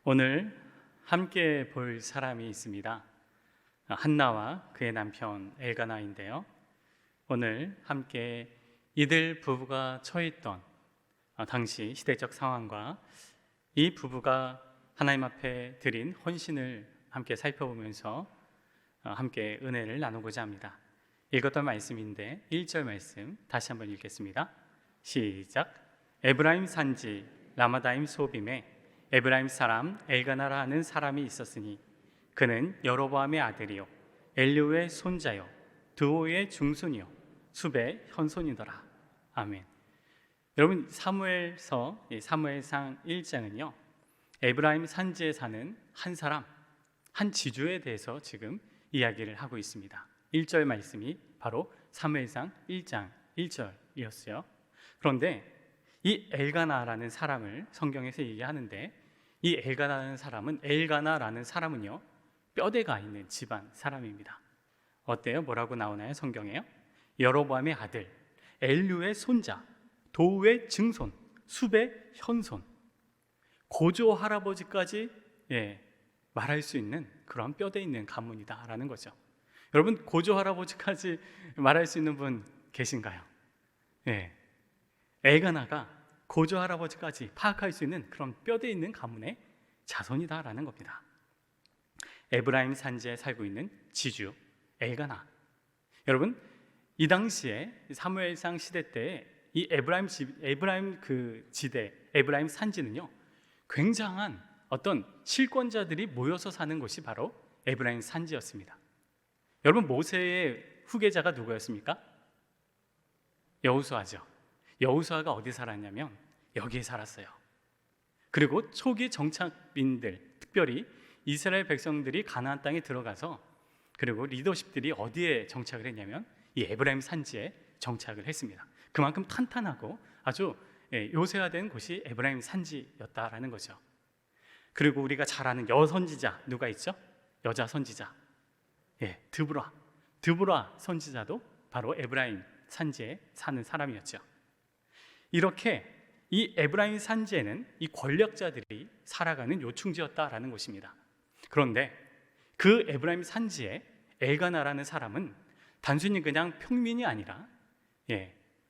오늘 함께 볼 사람이 있습니다. 한나와 그의 남편 엘가나인데요. 오늘 함께 이들 부부가 처했던 당시 시대적 상황과 이 부부가 하나님 앞에 드린 헌신을 함께 살펴보면서 함께 은혜를 나누고자 합니다. 읽었던 말씀인데 1절 말씀 다시 한번 읽겠습니다. 시작. 에브라임 산지 라마다임 소빔에 에브라임 사람 엘가나라 하는 사람이 있었으니 그는 여로보암의 아들이요 엘리후의 손자요 드오의 중손이요 숲의 현손이더라. 아멘. 여러분, 사무엘상 1장은요 에브라임 산지에 사는 한 사람, 한 지주에 대해서 지금 이야기를 하고 있습니다. 1절 말씀이 바로 사무엘상 1장 1절이었어요. 그런데 이 엘가나라는 사람을 성경에서 얘기하는데, 이 엘가나라는 사람은요 뼈대가 있는 집안 사람입니다. 어때요? 뭐라고 나오나요? 성경에요? 여로보암의 아들, 엘리후의 손자, 도우의 증손, 숲의 현손, 고조 할아버지까지 말할 수 있는 그런 뼈대 있는 가문이다라는 거죠. 여러분, 고조 할아버지까지 말할 수 있는 분 계신가요? 엘가나가 고조 할아버지까지 파악할 수 있는 그런 뼈대 있는 가문의 자손이다라는 겁니다. 에브라임 산지에 살고 있는 지주 엘가나. 여러분, 이 당시에 사무엘상 시대 때 이 에브라임 산지는요 굉장한 어떤 실권자들이 모여서 사는 곳이 바로 에브라임 산지였습니다. 여러분, 모세의 후계자가 누구였습니까? 여호수아죠. 여호수아가 어디 살았냐면 여기에 살았어요. 그리고 초기 정착민들, 특별히 이스라엘 백성들이 가나안 땅에 들어가서, 그리고 리더십들이 어디에 정착을 했냐면 이 에브라임 산지에 정착을 했습니다. 그만큼 탄탄하고 아주 요새화된 곳이 에브라임 산지였다라는 거죠. 그리고 우리가 잘 아는 여선지자 누가 있죠? 여자 선지자, 드보라 선지자도 바로 에브라임 산지에 사는 사람이었죠. 이렇게 이 에브라임 산지에는 이 권력자들이 살아가는 요충지였다라는 것입니다. 그런데 그 에브라임 산지에 엘가나라는 사람은 단순히 그냥 평민이 아니라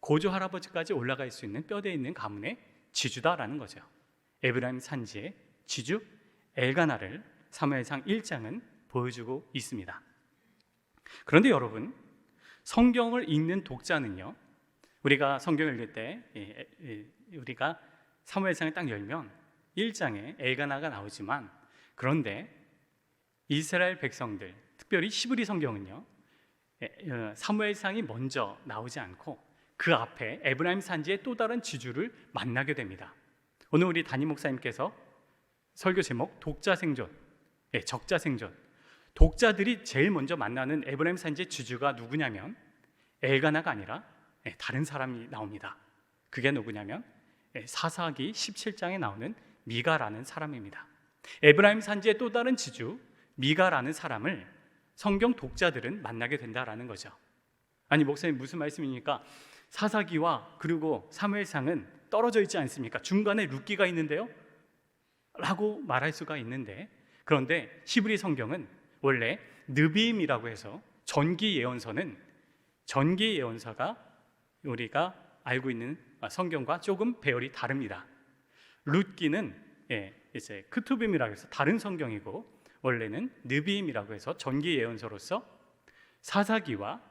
고조 할아버지까지 올라갈 수 있는 뼈대 있는 가문의 지주다라는 거죠. 에브라임 산지의 지주 엘가나를 사무엘상 1장은 보여주고 있습니다. 그런데 여러분, 성경을 읽는 독자는요, 우리가 성경을 읽을 때 우리가 사무엘상을 딱 열면 1장에 엘가나가 나오지만, 그런데 이스라엘 백성들, 특별히 히브리 성경은요 사무엘상이 먼저 나오지 않고 그 앞에 에브라임 산지의 또 다른 지주를 만나게 됩니다. 오늘 우리 담임 목사님께서 설교 제목 독자생존, 적자생존, 독자들이 제일 먼저 만나는 에브라임 산지의 지주가 누구냐면 엘가나가 아니라 다른 사람이 나옵니다. 그게 누구냐면 사사기 17장에 나오는 미가라는 사람입니다. 에브라임 산지의 또 다른 지주 미가라는 사람을 성경 독자들은 만나게 된다라는 거죠. 아니, 목사님 무슨 말씀입니까? 사사기와 그리고 사무엘상은 떨어져 있지 않습니까? 중간에 룻기가 있는데요? 라고 말할 수가 있는데, 그런데 히브리 성경은 원래 느비임이라고 해서 전기 예언서가 우리가 알고 있는 성경과 조금 배열이 다릅니다. 룻기는 이제 크투빔이라고 해서 다른 성경이고, 원래는 느비임이라고 해서 전기 예언서로서 사사기와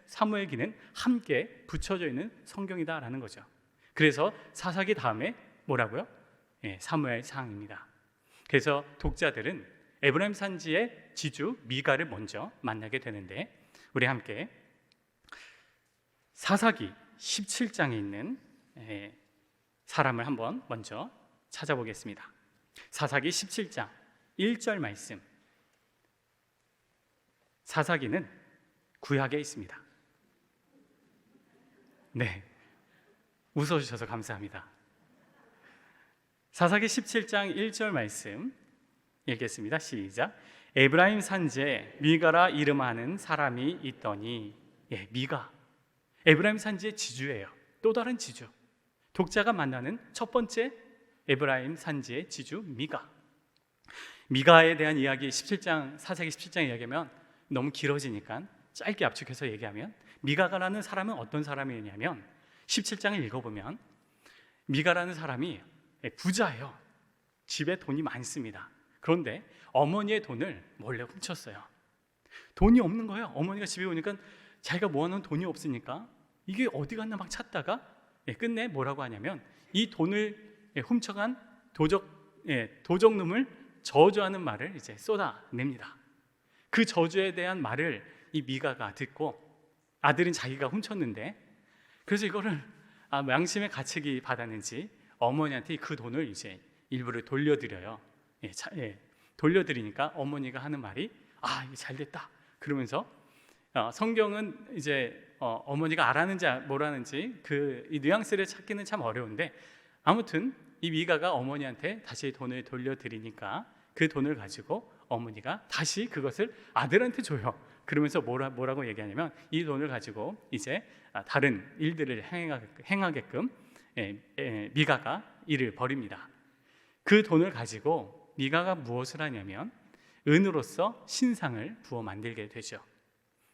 사무엘기는 함께 붙여져 있는 성경이다라는 거죠. 그래서 사사기 다음에 뭐라고요? 사무엘상입니다. 그래서 독자들은 에브라임 산지의 지주 미가를 먼저 만나게 되는데, 우리 함께 사사기 17장에 있는 사람을 한번 먼저 찾아보겠습니다. 사사기 17장 1절 말씀. 사사기는 구약에 있습니다. 웃어주셔서 감사합니다. 사사기 17장 1절 말씀 읽겠습니다. 시작. 에브라임 산지에 미가라 이름하는 사람이 있더니, 미가 에브라임 산지의 지주예요. 또 다른 지주. 독자가 만나는 첫 번째 에브라임 산지의 지주 미가. 미가에 대한 이야기 17장, 사사기 17장 이야기하면 너무 길어지니까 짧게 압축해서 얘기하면, 미가라는 사람은 어떤 사람이냐면 17장을 읽어보면 미가라는 사람이 부자예요. 집에 돈이 많습니다. 그런데 어머니의 돈을 몰래 훔쳤어요. 돈이 없는 거예요. 어머니가 집에 오니까 자기가 모아놓은 돈이 없으니까 이게 어디 갔나 막 찾다가 끝내 뭐라고 하냐면 이 돈을 훔쳐간 도적놈을 저주하는 말을 이제 쏟아냅니다. 그 저주에 대한 말을 이 미가가 듣고, 아들은 자기가 훔쳤는데, 그래서 이거를 양심의 가책이 받았는지 어머니한테 그 돈을 이제 일부를 돌려드려요. 돌려드리니까 어머니가 하는 말이 이게 잘 됐다 그러면서, 성경은 이제 어머니가 알았는지 모르는지 이 뉘앙스를 찾기는 참 어려운데, 아무튼 이 미가가 어머니한테 다시 돈을 돌려드리니까 그 돈을 가지고 어머니가 다시 그것을 아들한테 줘요. 그러면서 뭐라고 얘기하냐면, 이 돈을 가지고 이제 다른 일들을 행하게끔 미가가 일을 벌입니다. 그 돈을 가지고 미가가 무엇을 하냐면 은으로서 신상을 부어 만들게 되죠.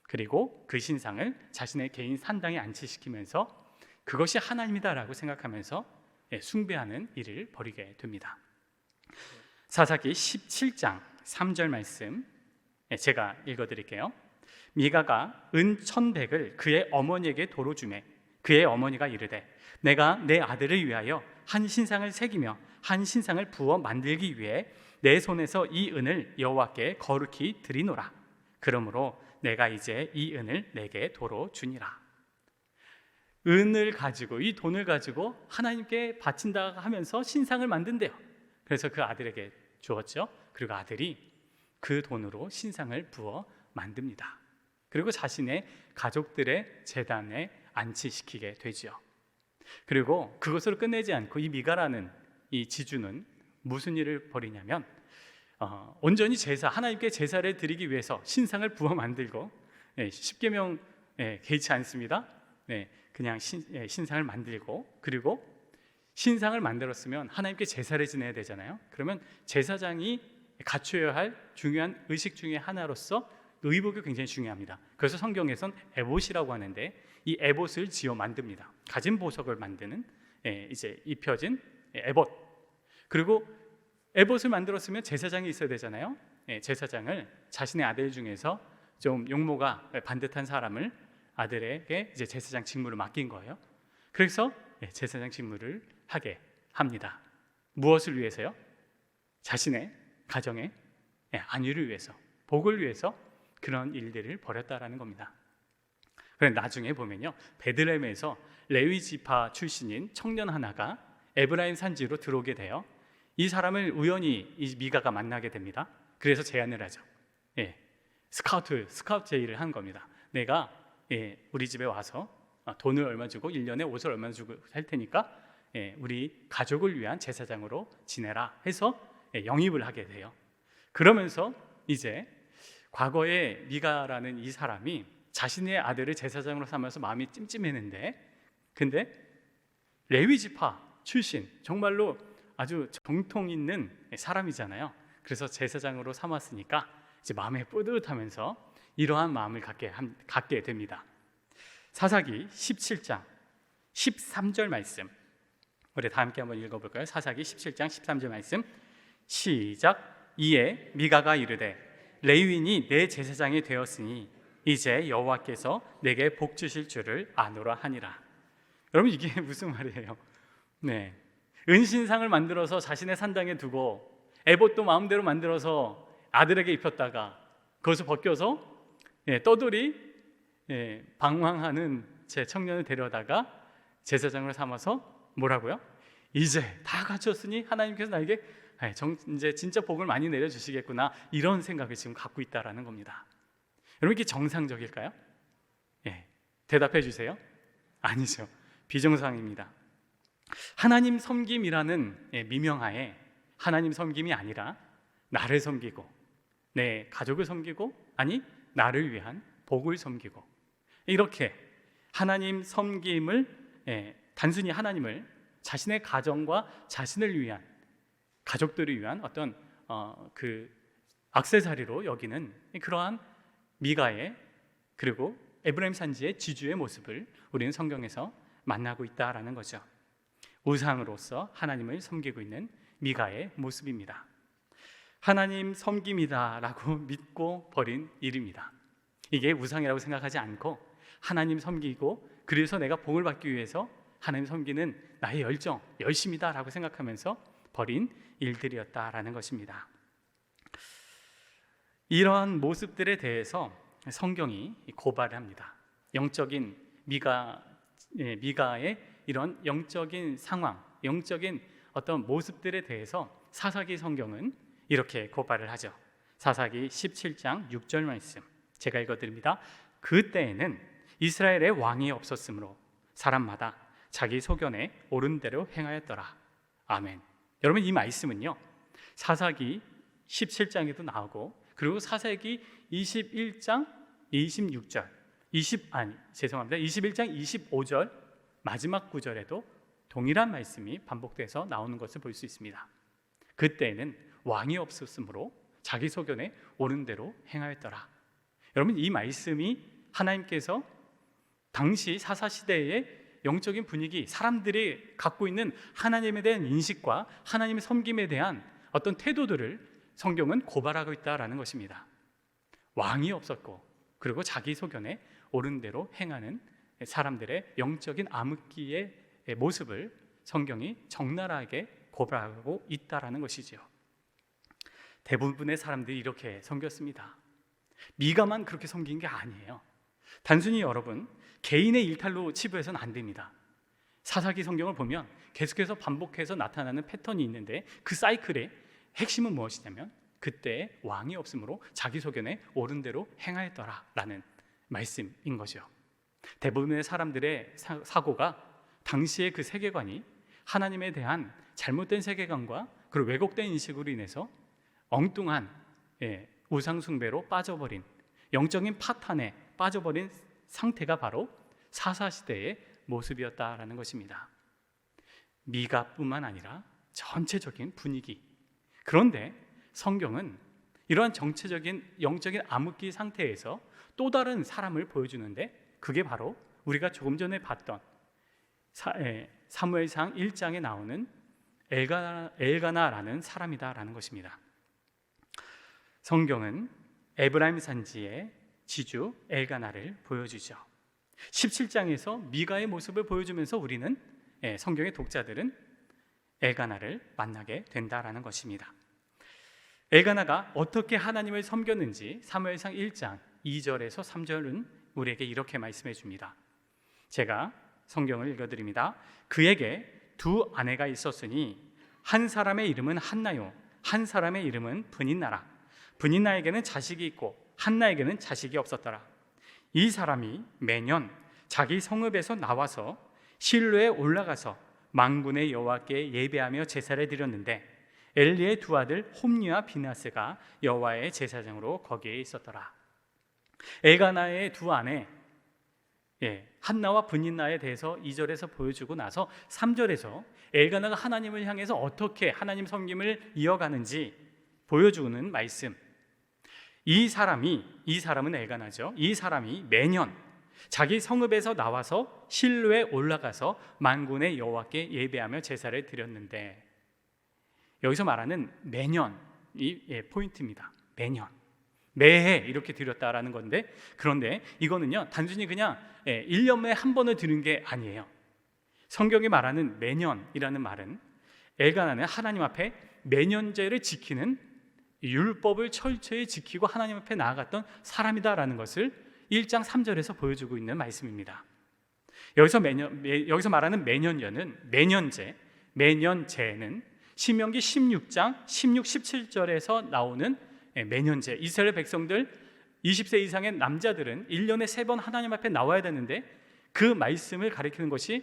그리고 그 신상을 자신의 개인 산당에 안치시키면서 그것이 하나님이다라고 생각하면서 숭배하는 일을 벌이게 됩니다. 사사기 17장 3절 말씀 제가 읽어드릴게요. 미가가 은 1,100을 그의 어머니에게 도로 주매 그의 어머니가 이르되 내가 내 아들을 위하여 한 신상을 새기며 한 신상을 부어 만들기 위해 내 손에서 이 은을 여호와께 거룩히 드리노라. 그러므로 내가 이제 이 은을 내게 도로 주니라. 은을 가지고, 이 돈을 가지고 하나님께 바친다 하면서 신상을 만든대요. 그래서 그 아들에게 주었죠. 그리고 아들이 그 돈으로 신상을 부어 만듭니다. 그리고 자신의 가족들의 제단에 안치시키게 되죠. 그리고 그것으로 끝내지 않고 이 미가라는 이 지주는 무슨 일을 벌이냐면 온전히 하나님께 제사를 드리기 위해서 신상을 부어 만들고, 십계명 개의치 않습니다. 그냥 신상을 만들고, 그리고 신상을 만들었으면 하나님께 제사를 지내야 되잖아요. 그러면 제사장이 갖춰야 할 중요한 의식 중에 하나로서 의복이 굉장히 중요합니다. 그래서 성경에선 에봇이라고 하는데 이 에봇을 지어 만듭니다. 가진 보석을 만드는 이제 입혀진 에봇. 그리고 에봇을 만들었으면 제사장이 있어야 되잖아요. 제사장을 자신의 아들 중에서 좀 용모가 반듯한 사람을 아들에게 이제 제사장 직무를 맡긴 거예요. 그래서 제사장 직무를 하게 합니다. 무엇을 위해서요? 자신의 가정의 안위를 위해서, 복을 위해서 그런 일들을 벌였다라는 겁니다. 그런데 나중에 보면요, 베들레헴에서 레위 지파 출신인 청년 하나가 에브라임 산지로 들어오게 돼요. 이 사람을 우연히 이 미가가 만나게 됩니다. 그래서 제안을 하죠. 스카우트 제의를 한 겁니다. 내가 우리 집에 와서 돈을 얼마 주고 1년에 옷을 얼마 주고 할 테니까 우리 가족을 위한 제사장으로 지내라 해서 영입을 하게 돼요. 그러면서 이제 과거에 미가라는 이 사람이 자신의 아들을 제사장으로 삼아서 마음이 찜찜했는데, 근데 레위 지파 출신, 정말로 아주 정통 있는 사람이잖아요. 그래서 제사장으로 삼았으니까 이제 마음에 뿌듯하면서 이러한 마음을 갖게 됩니다. 사사기 17장 13절 말씀, 우리 다 함께 한번 읽어볼까요? 사사기 17장 13절 말씀 시작. 이에 미가가 이르되 레위인이 내 제사장이 되었으니 이제 여호와께서 내게 복 주실 줄을 아노라 하니라. 여러분, 이게 무슨 말이에요? 은신상을 만들어서 자신의 산당에 두고 에봇도 마음대로 만들어서 아들에게 입혔다가 그것을 벗겨서 떠돌이 방황하는 제 청년을 데려다가 제사장을 삼아서 뭐라고요? 이제 다 갖췄으니 하나님께서 나에게 이제 진짜 복을 많이 내려주시겠구나, 이런 생각을 지금 갖고 있다라는 겁니다. 여러분, 이게 정상적일까요? 대답해 주세요. 아니죠. 비정상입니다. 하나님 섬김이라는 미명하에 하나님 섬김이 아니라 나를 섬기고 내 가족을 섬기고, 아니 나를 위한 복을 섬기고, 이렇게 하나님 섬김을 단순히 하나님을 자신의 가정과 자신을 위한, 가족들을 위한 어떤 그 액세서리로 여기는 그러한 미가의, 그리고 에브라임 산지의 지주의 모습을 우리는 성경에서 만나고 있다라는 거죠. 우상으로서 하나님을 섬기고 있는 미가의 모습입니다. 하나님 섬김이다라고 믿고 버린 일입니다. 이게 우상이라고 생각하지 않고 하나님 섬기고, 그래서 내가 복을 받기 위해서 하나님 섬기는 나의 열정, 열심이다라고 생각하면서 버린 일들이었다라는 것입니다. 이러한 모습들에 대해서 성경이 고발을 합니다. 영적인 미가의 이런 영적인 상황, 영적인 어떤 모습들에 대해서 사사기 성경은 이렇게 고발을 하죠. 사사기 17장 6절 말씀 제가 읽어드립니다. 그때에는 이스라엘의 왕이 없었으므로 사람마다 자기 소견에 옳은 대로 행하였더라. 아멘. 여러분, 이 말씀은요, 사사기 17장에도 나오고, 그리고 사사기 21장 26절 21장 25절 마지막 구절에도 동일한 말씀이 반복돼서 나오는 것을 볼 수 있습니다. 그때에는 왕이 없었으므로 자기 소견에 옳은 대로 행하였더라. 여러분, 이 말씀이 하나님께서 당시 사사시대의 영적인 분위기, 사람들이 갖고 있는 하나님에 대한 인식과 하나님의 섬김에 대한 어떤 태도들을 성경은 고발하고 있다라는 것입니다. 왕이 없었고, 그리고 자기 소견에 옳은 대로 행하는 사람들의 영적인 암흑기의 모습을 성경이 적나라하게 고발하고 있다라는 것이지요. 대부분의 사람들이 이렇게 섬겼습니다. 미가만 그렇게 섬긴 게 아니에요. 단순히 여러분, 개인의 일탈로 치부해서는 안 됩니다. 사사기 성경을 보면 계속해서 반복해서 나타나는 패턴이 있는데, 그 사이클의 핵심은 무엇이냐면 그때 왕이 없으므로 자기 소견에 옳은 대로 행하였더라라는 말씀인 거죠. 대부분의 사람들의 사고가 당시의 그 세계관이 하나님에 대한 잘못된 세계관과 그리고 왜곡된 인식으로 인해서 엉뚱한 우상 숭배로 빠져버린, 영적인 파탄에 빠져버린 상태가 바로 사사시대의 모습이었다라는 것입니다. 미가뿐만 아니라 전체적인 분위기. 그런데 성경은 이러한 정체적인 영적인 암흑기 상태에서 또 다른 사람을 보여주는데, 그게 바로 우리가 조금 전에 봤던 사무엘상 1장에 나오는 엘가나라는 사람이다라는 것입니다. 성경은 에브라임 산지의 지주 엘가나를 보여주죠. 17장에서 미가의 모습을 보여주면서 우리는, 성경의 독자들은 엘가나를 만나게 된다라는 것입니다. 엘가나가 어떻게 하나님을 섬겼는지 사무엘상 1장 2절에서 3절은 우리에게 이렇게 말씀해 줍니다. 제가 성경을 읽어드립니다. 그에게 두 아내가 있었으니 한 사람의 이름은 한나요, 한 사람의 이름은 브닌나라. 브닌나에게는 자식이 있고 한나에게는 자식이 없었더라. 이 사람이 매년 자기 성읍에서 나와서 실로에 올라가서 만군의 여호와께 예배하며 제사를 드렸는데, 엘리의 두 아들 홈리와 비나스가 여호와의 제사장으로 거기에 있었더라. 엘가나의 두 아내 한나와 브닌나에 대해서 2절에서 보여주고 나서 3절에서 엘가나가 하나님을 향해서 어떻게 하나님 섬김을 이어가는지 보여주는 말씀. 이 사람은 엘가나죠. 이 사람이 매년 자기 성읍에서 나와서 실로에 올라가서 만군의 여호와께 예배하며 제사를 드렸는데, 여기서 말하는 매년이 포인트입니다. 매년, 매해 이렇게 드렸다라는 건데, 그런데 이거는요 단순히 그냥 1년에 한 번을 드린 게 아니에요. 성경이 말하는 매년이라는 말은 엘가나는 하나님 앞에 매년제를 지키는, 율법을 철저히 지키고 하나님 앞에 나아갔던 사람이다라는 것을 1장 3절에서 보여주고 있는 말씀입니다. 여기서 말하는 매년제는 신명기 16장 16, 17절에서 나오는 매년제. 이스라엘 백성들 20세 이상의 남자들은 1년에 3번 하나님 앞에 나와야 되는데, 그 말씀을 가리키는 것이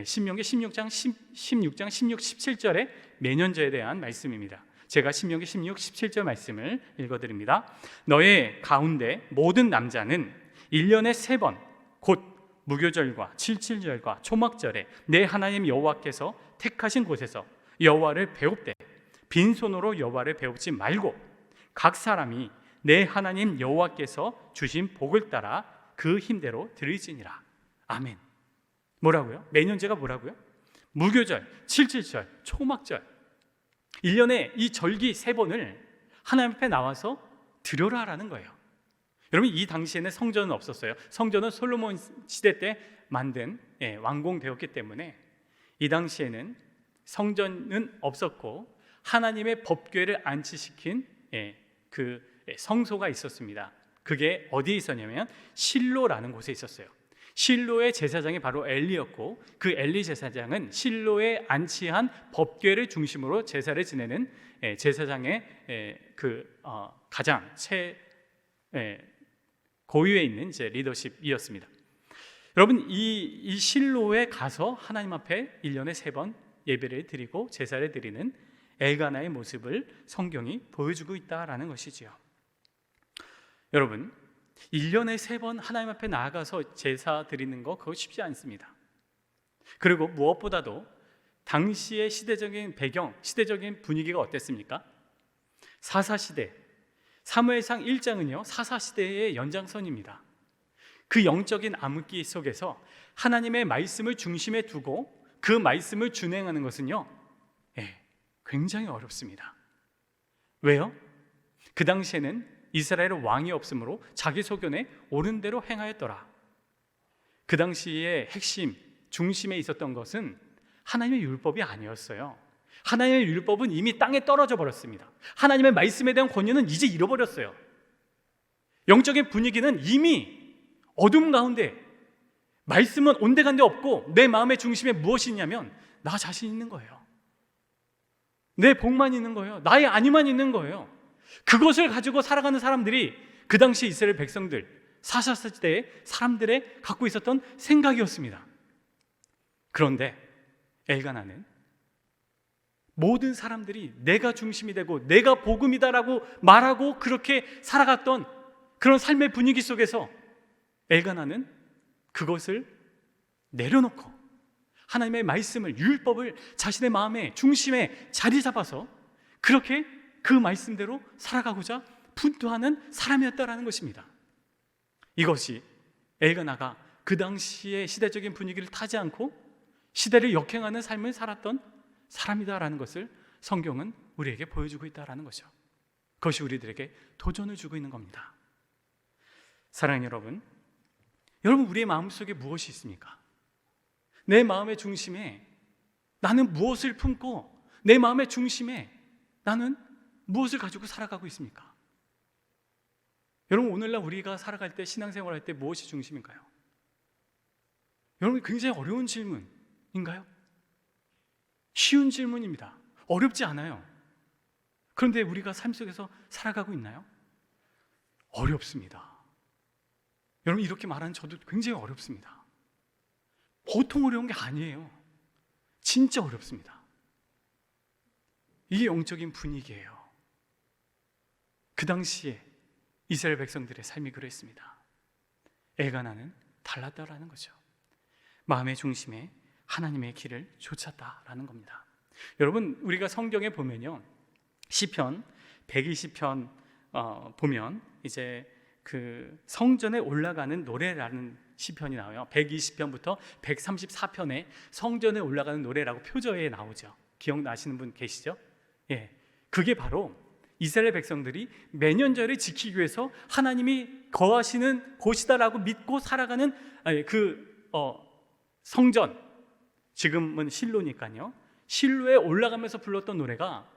신명기 16장 16, 17절의 매년제에 대한 말씀입니다. 제가 신명기 16, 17절 말씀을 읽어드립니다. 너의 가운데 모든 남자는 1년에 3번 곧 무교절과 칠칠절과 초막절에 내 하나님 여호와께서 택하신 곳에서 여호와를 배웁되 빈손으로 여호와를 배웁지 말고 각 사람이 내 하나님 여호와께서 주신 복을 따라 그 힘대로 드릴지니라. 아멘. 뭐라고요? 매년제가 뭐라고요? 무교절, 칠칠절, 초막절 1년에 이 절기 3번을 하나님 앞에 나와서 드려라라는 거예요. 여러분, 이 당시에는 성전은 없었어요. 성전은 솔로몬 시대 때 만든 완공되었기 때문에 이 당시에는 성전은 없었고 하나님의 법궤를 안치시킨 그 성소가 있었습니다. 그게 어디에 있었냐면 실로라는 곳에 있었어요. 실로의 제사장이 바로 엘리였고 그 엘리 제사장은 실로에 안치한 법궤를 중심으로 제사를 지내는 제사장의 가장 고위에 있는 이제 리더십이었습니다. 여러분, 이 실로에 가서 하나님 앞에 1년에 3번 예배를 드리고 제사를 드리는 엘가나의 모습을 성경이 보여주고 있다라는 것이지요. 여러분, 1년에 3번 하나님 앞에 나아가서 제사 드리는 거 그거 쉽지 않습니다. 그리고 무엇보다도 당시의 시대적인 배경, 시대적인 분위기가 어땠습니까? 사사시대, 사무엘상 1장은요 사사시대의 연장선입니다. 그 영적인 암흑기 속에서 하나님의 말씀을 중심에 두고 그 말씀을 준행하는 것은요 굉장히 어렵습니다. 왜요? 그 당시에는 이스라엘은 왕이 없으므로 자기 소견에 옳은 대로 행하였더라. 그 당시의 핵심, 중심에 있었던 것은 하나님의 율법이 아니었어요. 하나님의 율법은 이미 땅에 떨어져 버렸습니다. 하나님의 말씀에 대한 권위는 이제 잃어버렸어요. 영적인 분위기는 이미 어둠 가운데, 말씀은 온데간데 없고 내 마음의 중심에 무엇이 있냐면 나 자신 있는 거예요. 내 복만 있는 거예요. 나의 안위만 있는 거예요. 그것을 가지고 살아가는 사람들이 그 당시 이스라엘 백성들, 사사시대의 사람들의 갖고 있었던 생각이었습니다. 그런데 엘가나는 모든 사람들이 내가 중심이 되고 내가 복음이다라고 말하고 그렇게 살아갔던 그런 삶의 분위기 속에서 엘가나는 그것을 내려놓고 하나님의 말씀을, 율법을 자신의 마음의 중심에 자리 잡아서 그렇게 그 말씀대로 살아가고자 분투하는 사람이었다라는 것입니다. 이것이 엘가나가 그 당시의 시대적인 분위기를 타지 않고 시대를 역행하는 삶을 살았던 사람이다라는 것을 성경은 우리에게 보여주고 있다라는 거죠. 그것이 우리들에게 도전을 주고 있는 겁니다. 사랑하는 여러분, 우리의 마음속에 무엇이 있습니까? 내 마음의 중심에 나는 무엇을 품고 내 마음의 중심에 나는 무엇을 가지고 살아가고 있습니까? 여러분, 오늘날 우리가 살아갈 때, 신앙생활 할 때 무엇이 중심인가요? 여러분, 굉장히 어려운 질문인가요? 쉬운 질문입니다. 어렵지 않아요. 그런데 우리가 삶 속에서 살아가고 있나요? 어렵습니다. 여러분, 이렇게 말하는 저도 굉장히 어렵습니다. 보통 어려운 게 아니에요. 진짜 어렵습니다. 이게 영적인 분위기예요. 그 당시에 이스라엘 백성들의 삶이 그랬습니다. 엘가나는 달랐다라는 거죠. 마음의 중심에 하나님의 길을 좇았다라는 겁니다. 여러분, 우리가 성경에 보면요, 시편 120편 보면 이제 그 성전에 올라가는 노래라는 시편이 나와요. 120편부터 134편에 성전에 올라가는 노래라고 표저에 나오죠. 기억나시는 분 계시죠? 예, 그게 바로 이스라엘 백성들이 매년절을 지키기 위해서 하나님이 거하시는 곳이다라고 믿고 살아가는 성전, 지금은 실로니까요, 실로에 올라가면서 불렀던 노래가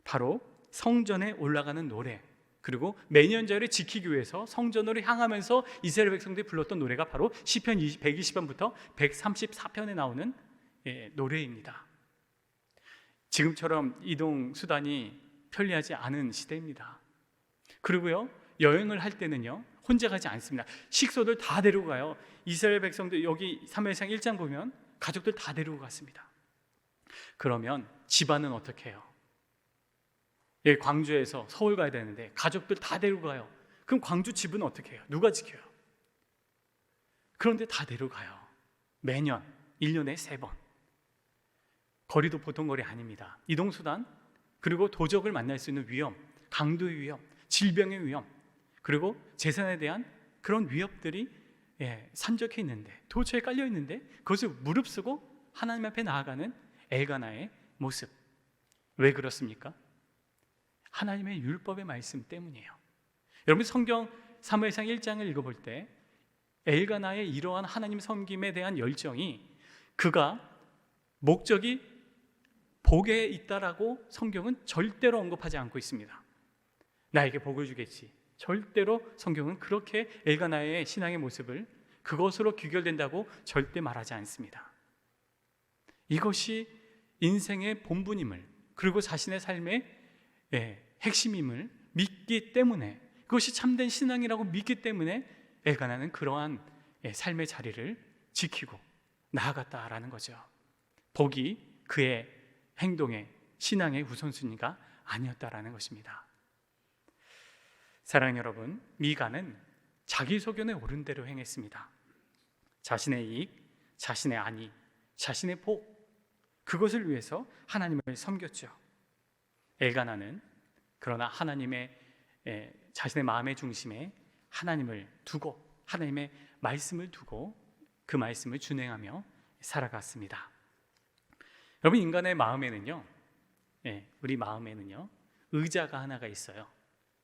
바로 성전에 올라가는 노래, 그리고 매년절을 지키기 위해서 성전으로 향하면서 이스라엘 백성들이 불렀던 노래가 바로 시편 120편부터 134편에 나오는 노래입니다. 지금처럼 이동 수단이 편리하지 않은 시대입니다. 그리고요, 여행을 할 때는요 혼자 가지 않습니다. 식소들 다 데리고 가요. 이스라엘 백성들, 여기 사무엘상 1장 보면 가족들 다 데리고 갔습니다. 그러면 집안은 어떻게 해요? 광주에서 서울 가야 되는데 가족들 다 데리고 가요. 그럼 광주 집은 어떻게 해요? 누가 지켜요? 그런데 다 내려가요. 매년 1년에 3번. 거리도 보통 거리 아닙니다. 이동수단, 그리고 도적을 만날 수 있는 위험, 강도의 위험, 질병의 위험, 그리고 재산에 대한 그런 위협들이 산적해 있는데, 도처에 깔려 있는데 그것을 무릅쓰고 하나님 앞에 나아가는 엘가나의 모습. 왜 그렇습니까? 하나님의 율법의 말씀 때문이에요. 여러분, 성경 사무엘상 1장을 읽어볼 때 엘가나의 이러한 하나님 섬김에 대한 열정이, 그가 목적이 복에 있다라고 성경은 절대로 언급하지 않고 있습니다. 나에게 복을 주겠지. 절대로 성경은 그렇게 엘가나의 신앙의 모습을 그것으로 귀결된다고 절대 말하지 않습니다. 이것이 인생의 본분임을, 그리고 자신의 삶의 핵심임을 믿기 때문에, 그것이 참된 신앙이라고 믿기 때문에 엘가나는 그러한 삶의 자리를 지키고 나아갔다라는 거죠. 복이 그의 행동의, 신앙의 우선순위가 아니었다라는 것입니다. 사랑하는 여러분, 미가는 자기 소견에 옳은 대로 행했습니다. 자신의 이익, 자신의 안위, 자신의 복, 그것을 위해서 하나님을 섬겼죠. 엘가나는 그러나 하나님의 자신의 마음의 중심에 하나님을 두고, 하나님의 말씀을 두고 그 말씀을 준행하며 살아갔습니다. 여러분, 인간의 마음에는요, 우리 마음에는요, 의자가 하나가 있어요.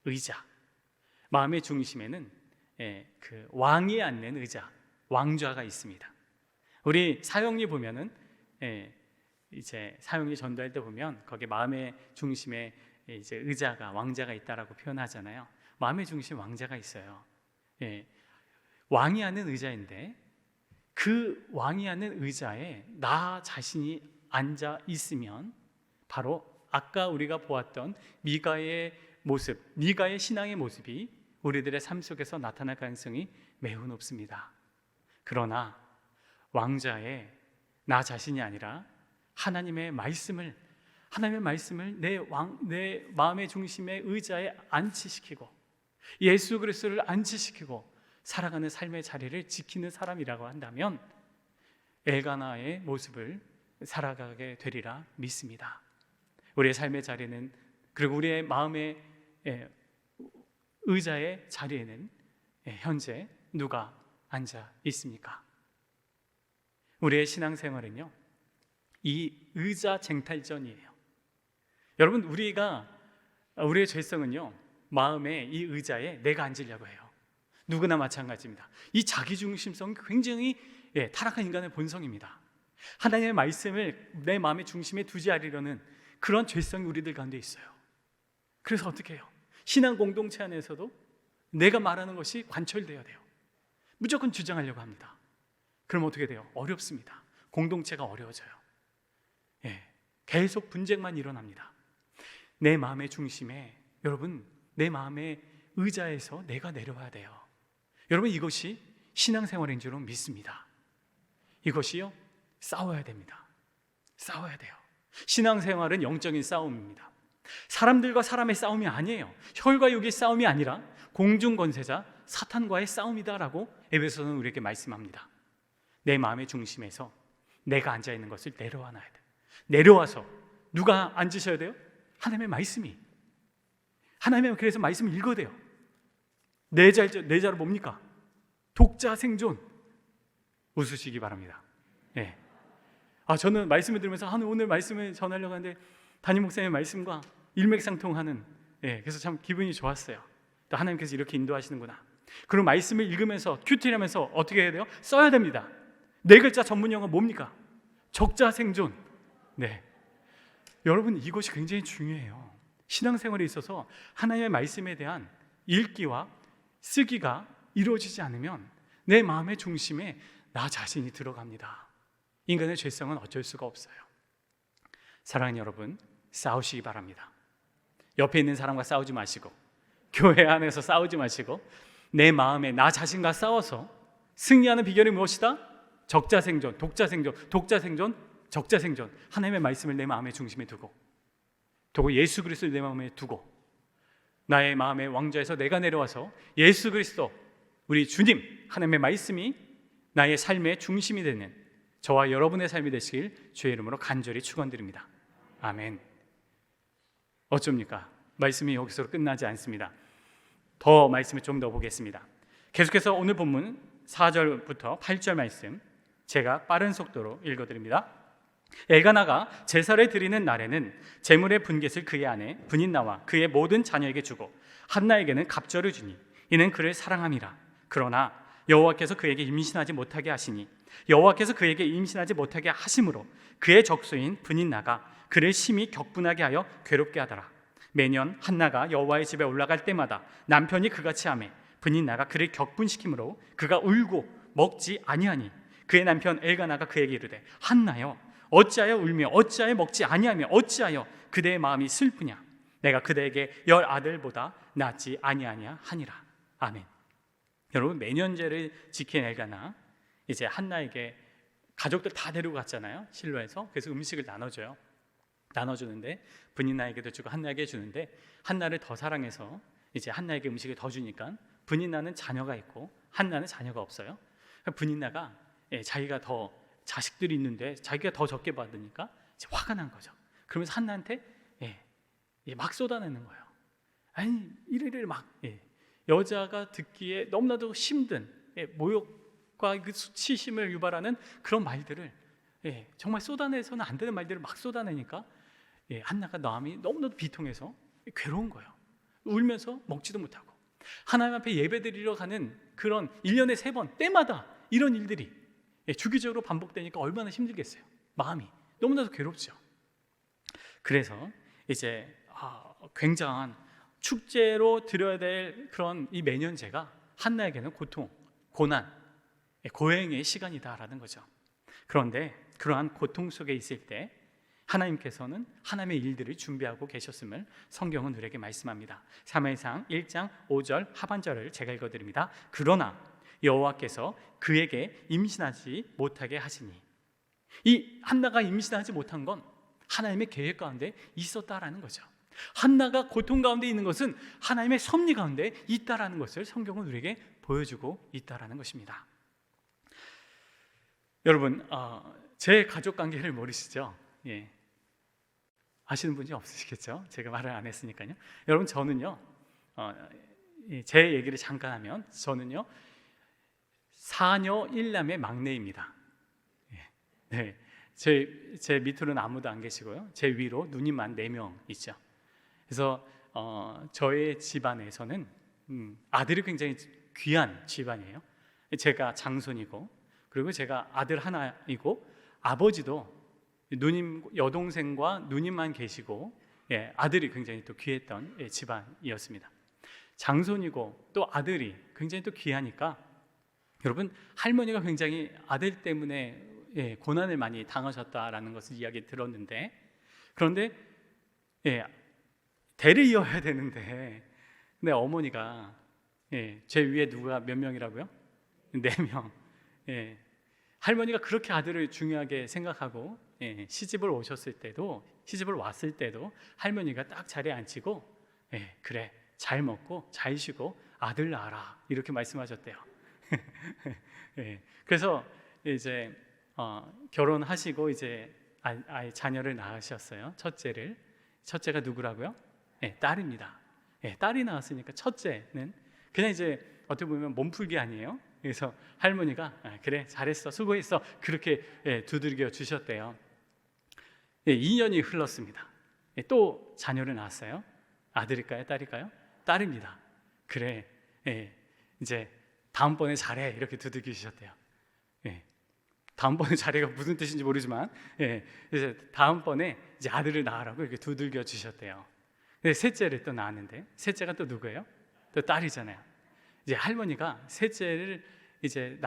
의자. 마음의 중심에는 그 왕이 앉는 의자, 왕좌가 있습니다. 우리 사형리 보면은 이제 사형리 전도할 때 보면 거기 마음의 중심에 이제 의자가, 왕자가 있다라고 표현하잖아요. 마음의 중심 왕자가 있어요. 왕이 앉는 의자인데, 그 왕이 앉는 의자에 나 자신이 앉아 있으면 바로 아까 우리가 보았던 미가의 모습, 미가의 신앙의 모습이 우리들의 삶 속에서 나타날 가능성이 매우 높습니다. 그러나 왕자에 나 자신이 아니라 하나님의 말씀을 내 마음의 중심의 의자에 안치시키고 예수 그리스도를 안치시키고 살아가는 삶의 자리를 지키는 사람이라고 한다면 엘가나의 모습을 살아가게 되리라 믿습니다. 우리의 삶의 자리는, 그리고 우리의 마음의 의자의 자리에는 현재 누가 앉아 있습니까? 우리의 신앙생활은요, 이 의자 쟁탈전이에요. 여러분, 우리의 죄성은요, 마음의 이 의자에 내가 앉으려고 해요. 누구나 마찬가지입니다. 이 자기중심성이 굉장히 타락한 인간의 본성입니다. 하나님의 말씀을 내 마음의 중심에 두지 않으려는 그런 죄성이 우리들 가운데 있어요. 그래서 어떻게 해요? 신앙 공동체 안에서도 내가 말하는 것이 관철되어야 돼요. 무조건 주장하려고 합니다. 그럼 어떻게 돼요? 어렵습니다. 공동체가 어려워져요. 계속 분쟁만 일어납니다. 내 마음의 중심에, 여러분, 내 마음의 의자에서 내가 내려와야 돼요. 여러분, 이것이 신앙생활인 줄 믿습니다. 이것이요, 싸워야 됩니다. 싸워야 돼요. 신앙생활은 영적인 싸움입니다. 사람들과 사람의 싸움이 아니에요. 혈과 육의 싸움이 아니라 공중권세자 사탄과의 싸움이다라고 에베소서는 우리에게 말씀합니다. 내 마음의 중심에서 내가 앉아있는 것을 내려놔야 돼요. 내려와서 누가 앉으셔야 돼요? 하나님의 말씀이. 하나님의, 그래서 말씀을 읽어야 돼요. 내 자로 뭡니까? 독자 생존. 웃으시기 바랍니다. 저는 말씀을 들으면서 오늘 말씀을 전하려고 하는데 담임 목사님의 말씀과 일맥상통하는, 그래서 참 기분이 좋았어요. 또 하나님께서 이렇게 인도하시는구나. 그리고 말씀을 읽으면서 큐티하면서 어떻게 해야 돼요? 써야 됩니다. 4글자 전문 용어 뭡니까? 적자 생존. 여러분, 이것이 굉장히 중요해요. 신앙생활에 있어서 하나님의 말씀에 대한 읽기와 쓰기가 이루어지지 않으면 내 마음의 중심에 나 자신이 들어갑니다. 인간의 죄성은 어쩔 수가 없어요. 사랑하는 여러분, 싸우시기 바랍니다. 옆에 있는 사람과 싸우지 마시고, 교회 안에서 싸우지 마시고, 내 마음에 나 자신과 싸워서 승리하는 비결이 무엇이다? 적자 생존, 독자 생존, 독자 생존, 적자 생존. 하나님의 말씀을 내 마음의 중심에 두고 예수 그리스도를 내 마음에 두고 나의 마음의 왕좌에서 내가 내려와서 예수 그리스도, 우리 주님, 하나님의 말씀이 나의 삶의 중심이 되는 저와 여러분의 삶이 되시길 주의 이름으로 간절히 축원드립니다. 아멘. 어쩝니까? 말씀이 여기서 끝나지 않습니다. 더 말씀을 좀 더 보겠습니다. 계속해서 오늘 본문 4절부터 8절 말씀 제가 빠른 속도로 읽어드립니다. 엘가나가 제사를 드리는 날에는 제물의 분깃을 그의 아내 브닛나와 그의 모든 자녀에게 주고 한나에게는 갑절을 주니 이는 그를 사랑함이라. 그러나 여호와께서 그에게 임신하지 못하게 하시니 여호와께서 그에게 임신하지 못하게 하심으로 그의 적수인 브닛나가 그를 심히 격분하게 하여 괴롭게 하더라. 매년 한나가 여호와의 집에 올라갈 때마다 남편이 그같이 하매 브닛나가 그를 격분시키므로 그가 울고 먹지 아니하니 그의 남편 엘가나가 그에게 이르되 한나여 어찌하여 울며 어찌하여 먹지 아니하며 어찌하여 그대의 마음이 슬프냐. 내가 그대에게 10 아들보다 낫지 아니하냐 하니라. 아멘. 여러분, 매년제를 지킨 엘가나 이제 한나에게 가족들 다 데리고 갔잖아요, 실로에서. 그래서 음식을 나눠주는데 브닛나에게도 주고 한나에게 주는데 한나를 더 사랑해서 이제 한나에게 음식을 더 주니까 브닛나는 자녀가 있고 한나는 자녀가 없어요. 브닛나가 자기가 더 자식들이 있는데 자기가 더 적게 받으니까 이제 화가 난 거죠. 그러면서 한나한테 막 쏟아내는 거예요. 아니 이래를 막 여자가 듣기에 너무나도 힘든 모욕과 그 수치심을 유발하는 그런 말들을 정말 쏟아내서는 안 되는 말들을 막 쏟아내니까 한나가 마음이 너무나도 비통해서 괴로운 거예요. 울면서 먹지도 못하고 하나님 앞에 예배드리러 가는 그런 1년에 3번 때마다 이런 일들이 주기적으로 반복되니까 얼마나 힘들겠어요. 마음이 너무나도 괴롭죠. 그래서 이제 굉장한 축제로 드려야 될 그런 이 매년제가 한나에게는 고통, 고난, 고행의 시간이다라는 거죠. 그런데 그러한 고통 속에 있을 때 하나님께서는 하나님의 일들을 준비하고 계셨음을 성경은 우리에게 말씀합니다. 사무엘상 1장 5절 하반절을 제가 읽어드립니다. 그러나 여호와께서 그에게 임신하지 못하게 하시니, 이 한나가 임신하지 못한 건 하나님의 계획 가운데 있었다라는 거죠. 한나가 고통 가운데 있는 것은 하나님의 섭리 가운데 있다라는 것을 성경은 우리에게 보여주고 있다라는 것입니다. 여러분, 제 가족 관계를 모르시죠? 아시는 분이 없으시겠죠? 제가 말을 안 했으니까요. 여러분, 저는요, 제 얘기를 잠깐 하면 저는요 4녀 1남의 막내입니다. 네, 제 밑으로는 아무도 안 계시고요, 제 위로 누님만 4명 있죠. 그래서 저의 집안에서는 아들이 굉장히 귀한 집안이에요. 제가 장손이고, 그리고 제가 아들 하나이고, 아버지도 누님 여동생과 누님만 계시고, 아들이 굉장히 또 귀했던 집안이었습니다. 장손이고 또 아들이 굉장히 또 귀하니까 여러분, 할머니가 굉장히 아들 때문에 고난을 많이 당하셨다라는 것을 이야기 들었는데, 그런데 대를 이어야 되는데, 근데 어머니가 제 위에 누가 몇 명이라고요? 4명. 할머니가 그렇게 아들을 중요하게 생각하고 시집을 왔을 때도 할머니가 딱 자리에 앉히고 그래, 잘 먹고 잘 쉬고 아들 낳아라, 이렇게 말씀하셨대요. 그래서 이제 결혼하시고 이제 자녀를 낳으셨어요. 첫째가 누구라고요? 딸입니다. 딸이 나왔으니까 첫째는 그냥 이제 어떻게 보면 몸풀기 아니에요. 그래서 할머니가 그래, 잘했어, 수고했어, 그렇게 두들겨 주셨대요. 2년이 흘렀습니다. 또 자녀를 낳았어요. 아들일까요, 딸일까요? 딸입니다. 그래, 이제 다음번에 잘해, 이렇게 두들겨 주셨대요. 다음번에 잘해가 무슨 뜻인지 모르지만 이제 다음번에 이제 아들을 낳으라고 이렇게 두들겨 주셨대요. 셋째를 또 낳았는데, 셋째가 또 누구예요? 또 딸이잖아요. 이제 할머니가 셋째를 이제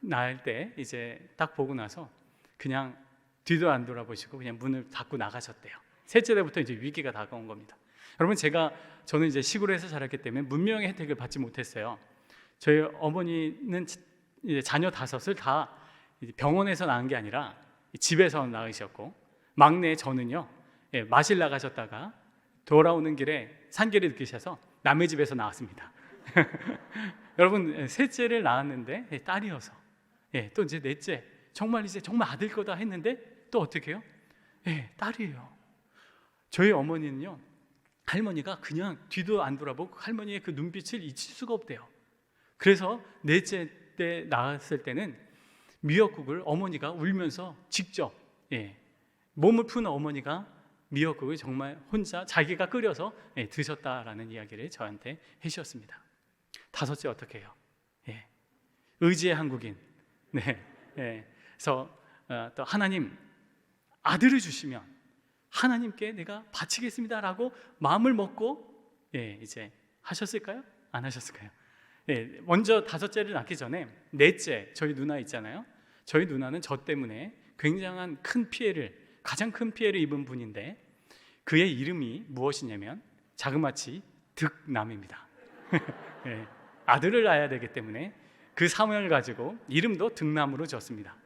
낳을 때 이제 딱 보고 나서 그냥 뒤도 안 돌아보시고 그냥 문을 닫고 나가셨대요. 셋째 때부터 이제 위기가 다가온 겁니다. 여러분, 저는 이제 시골에서 자랐기 때문에 문명의 혜택을 받지 못했어요. 저희 어머니는 이제 자녀 5을 다 병원에서 낳은 게 아니라 집에서 낳으셨고, 막내 저는요 마실 나가셨다가 돌아오는 길에 산길을 느끼셔서 남의 집에서 나왔습니다. 여러분, 셋째를 낳았는데 딸이어서 또 이제 넷째, 정말 아들 거다 했는데 또 어떻게 해요? 딸이에요. 저희 어머니는요, 할머니가 그냥 뒤도 안 돌아보고 할머니의 그 눈빛을 잊을 수가 없대요. 그래서 넷째 때 낳았을 때는 미역국을 어머니가 울면서 직접 몸을 푼 어머니가 미역국을 정말 혼자 자기가 끓여서 드셨다라는 이야기를 저한테 해주셨습니다. 다섯째 어떻게 해요? 의지의 한국인. 그래서 또 하나님 아들을 주시면 하나님께 내가 바치겠습니다라고 마음을 먹고 이제 하셨을까요? 안 하셨을까요? 먼저 다섯째를 낳기 전에 넷째 저희 누나 있잖아요. 저희 누나는 저 때문에 굉장한 가장 큰 피해를 입은 분인데 그의 이름이 무엇이냐면 자그마치 득남입니다. 아들을 낳아야 되기 때문에 그 사명을 가지고 이름도 득남으로 졌습니다.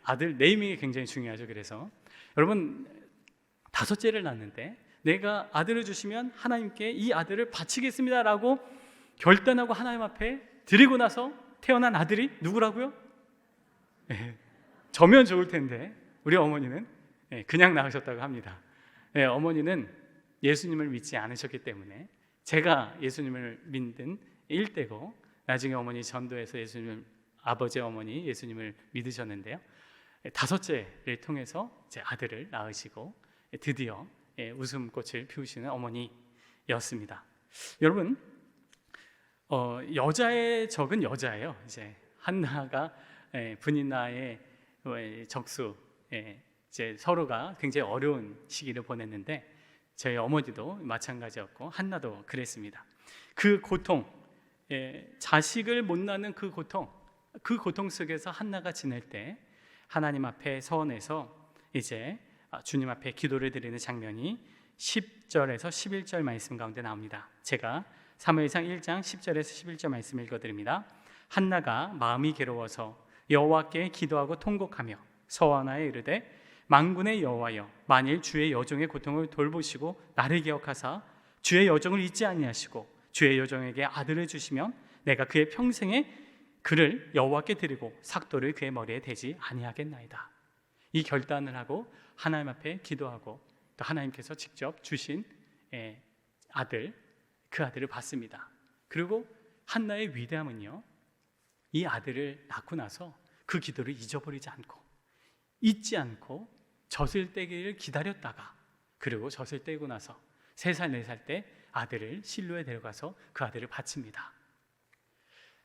아들 네이밍이 굉장히 중요하죠. 그래서 여러분 다섯째를 낳는데 내가 아들을 주시면 하나님께 이 아들을 바치겠습니다라고 결단하고 하나님 앞에 드리고 나서 태어난 아들이 누구라고요? 저면 좋을 텐데 우리 어머니는 그냥 낳으셨다고 합니다. 어머니는 예수님을 믿지 않으셨기 때문에 제가 예수님을 믿는 일대고 나중에 어머니 전도해서 아버지 어머니 예수님을 믿으셨는데요. 다섯째를 통해서 이제 아들을 낳으시고 드디어 웃음꽃을 피우시는 어머니였습니다. 여러분 여자의 적은 여자예요. 이제 한나가 분인나의 적수 이제 서로가 굉장히 어려운 시기를 보냈는데 저희 어머니도 마찬가지였고 한나도 그랬습니다. 그 고통, 자식을 못 낳는 그 고통 속에서 한나가 지낼 때 하나님 앞에 서원해서 이제 주님 앞에 기도를 드리는 장면이 10절에서 11절 말씀 가운데 나옵니다. 제가 사무엘상 1장 10절에서 11절 말씀 읽어드립니다. 한나가 마음이 괴로워서 여호와께 기도하고 통곡하며 서원하여 이르되 만군의 여호와여 만일 주의 여종의 고통을 돌보시고 나를 기억하사 주의 여종을 잊지 아니하시고 주의 여종에게 아들을 주시면 내가 그의 평생에 그를 여호와께 드리고 삭도를 그의 머리에 대지 아니하겠나이다. 이 결단을 하고 하나님 앞에 기도하고 또 하나님께서 직접 주신 아들, 그 아들을 받습니다. 그리고 한나의 위대함은요, 이 아들을 낳고 나서 그 기도를 잊어버리지 않고 잊지 않고 젖을 떼기를 기다렸다가 그리고 젖을 떼고 나서 3살, 4살 때 아들을 실로에 데려가서 그 아들을 바칩니다.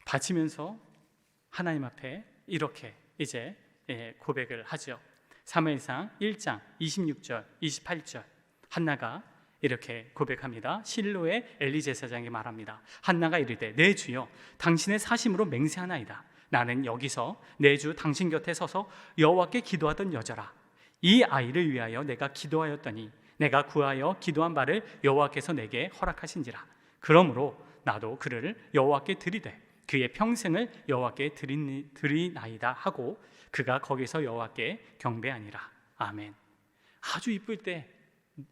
바치면서 하나님 앞에 이렇게 이제 고백을 하죠. 사무엘상 1장 26절, 28절 한나가 이렇게 고백합니다. 실로의 엘리 제사장이 말합니다. 한나가 이르되 내 주여 당신의 사심으로 맹세하나이다. 나는 여기서 내 주 당신 곁에 서서 여호와께 기도하던 여자라. 이 아이를 위하여 내가 기도하였더니 내가 구하여 기도한 바를 여호와께서 내게 허락하신지라. 그러므로 나도 그를 여호와께 드리되 그의 평생을 여호와께 드리나이다 하고 그가 거기서 여호와께 경배하니라. 아멘. 아주 이쁠 때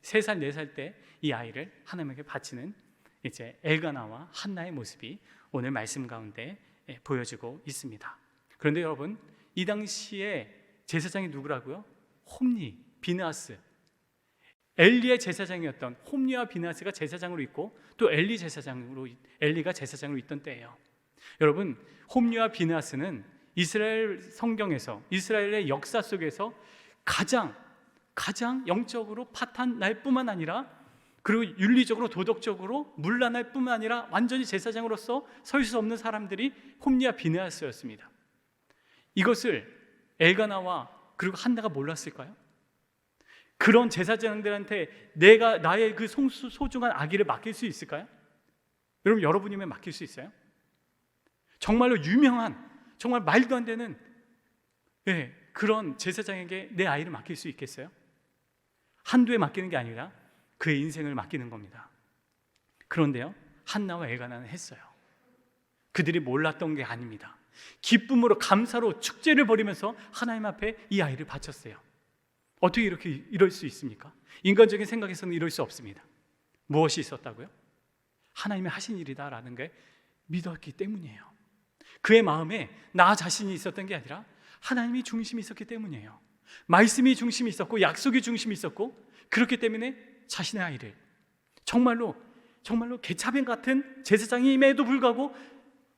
3살, 4살 때 이 아이를 하나님에게 바치는 이제 엘가나와 한나의 모습이 오늘 말씀 가운데 보여지고 있습니다. 그런데 여러분, 이 당시에 제사장이 누구라고요? 홈니, 비느하스. 엘리의 제사장이었던 홈니와 비느하스가 제사장으로 있고 또 엘리가 제사장으로 있던 때예요. 여러분, 홈니와 비느하스는 이스라엘 성경에서 이스라엘의 역사 속에서 가장 영적으로 파탄 날 뿐만 아니라 그리고 윤리적으로 도덕적으로 문란할 뿐만 아니라 완전히 제사장으로서 설 수 없는 사람들이 홈니와 비느하스였습니다. 이것을 엘가나와 그리고 한나가 몰랐을까요? 그런 제사장들한테 내가 나의 그 소중한 아기를 맡길 수 있을까요? 여러분, 여러분이면 맡길 수 있어요? 정말로 유명한, 정말 말도 안 되는 그런 제사장에게 내 아이를 맡길 수 있겠어요? 한두에 맡기는 게 아니라 그의 인생을 맡기는 겁니다. 그런데요, 한나와 엘가나는 했어요. 그들이 몰랐던 게 아닙니다. 기쁨으로 감사로 축제를 벌이면서 하나님 앞에 이 아이를 바쳤어요. 어떻게 이럴 수 있습니까? 인간적인 생각에서는 이럴 수 없습니다. 무엇이 있었다고요? 하나님이 하신 일이다라는 게 믿었기 때문이에요. 그의 마음에 나 자신이 있었던 게 아니라 하나님이 중심이 있었기 때문이에요. 말씀이 중심이 있었고 약속이 중심이 있었고, 그렇기 때문에 자신의 아이를 정말로 개차변 같은 제사장임에도 불구하고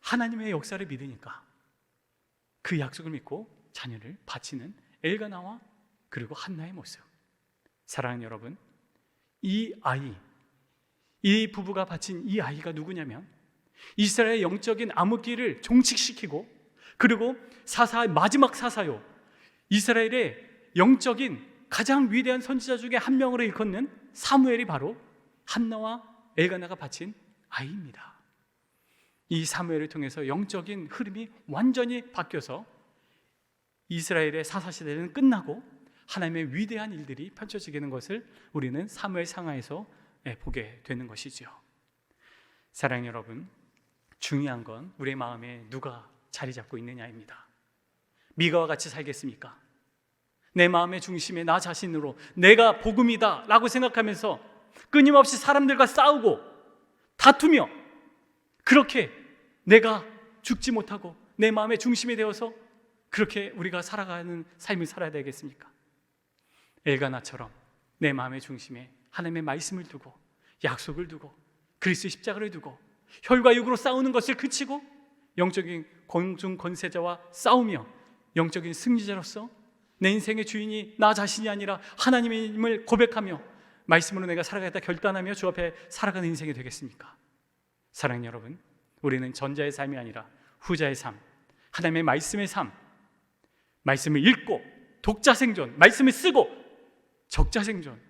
하나님의 역사를 믿으니까 그 약속을 믿고 자녀를 바치는 엘가나와 그리고 한나의 모습. 사랑하는 여러분, 이 부부가 바친 이 아이가 누구냐면 이스라엘의 영적인 암흑기를 종식시키고, 그리고 마지막 사사요, 이스라엘의 영적인 가장 위대한 선지자 중에 한 명으로 일컫는 사무엘이 바로 한나와 엘가나가 바친 아이입니다. 이 사무엘을 통해서 영적인 흐름이 완전히 바뀌어서 이스라엘의 사사시대는 끝나고 하나님의 위대한 일들이 펼쳐지게 되는 것을 우리는 사무엘 상하에서 보게 되는 것이지요. 사랑하는 여러분, 중요한 건 우리의 마음에 누가 자리 잡고 있느냐입니다. 미가와 같이 살겠습니까? 내 마음의 중심에 나 자신으로 내가 복음이다 라고 생각하면서 끊임없이 사람들과 싸우고 다투며 그렇게 내가 죽지 못하고 내 마음의 중심이 되어서 그렇게 우리가 살아가는 삶을 살아야 되겠습니까? 엘가나처럼 내 마음의 중심에 하나님의 말씀을 두고 약속을 두고 그리스도의 십자가를 두고 혈과 육으로 싸우는 것을 그치고 영적인 공중 권세자와 싸우며 영적인 승리자로서 내 인생의 주인이 나 자신이 아니라 하나님임을 고백하며 말씀으로 내가 살아가겠다 결단하며 주 앞에 살아가는 인생이 되겠습니까? 사랑하는 여러분, 우리는 전자의 삶이 아니라 후자의 삶, 하나님의 말씀의 삶, 말씀을 읽고 독자 생존, 말씀을 쓰고 적자 생존,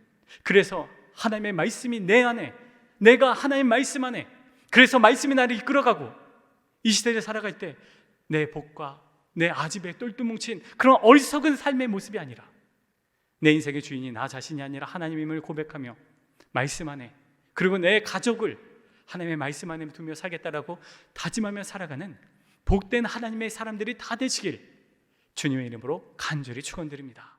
그래서 하나님의 말씀이 내 안에, 내가 하나님의 말씀 안에, 그래서 말씀이 나를 이끌어가고 이 시대를 살아갈 때 내 복과 내 아집에 똘똘 뭉친 그런 어리석은 삶의 모습이 아니라 내 인생의 주인이 나 자신이 아니라 하나님임을 고백하며 말씀 안에, 그리고 내 가족을 하나님의 말씀 안에 두며 살겠다라고 다짐하며 살아가는 복된 하나님의 사람들이 다 되시길 주님의 이름으로 간절히 축원드립니다.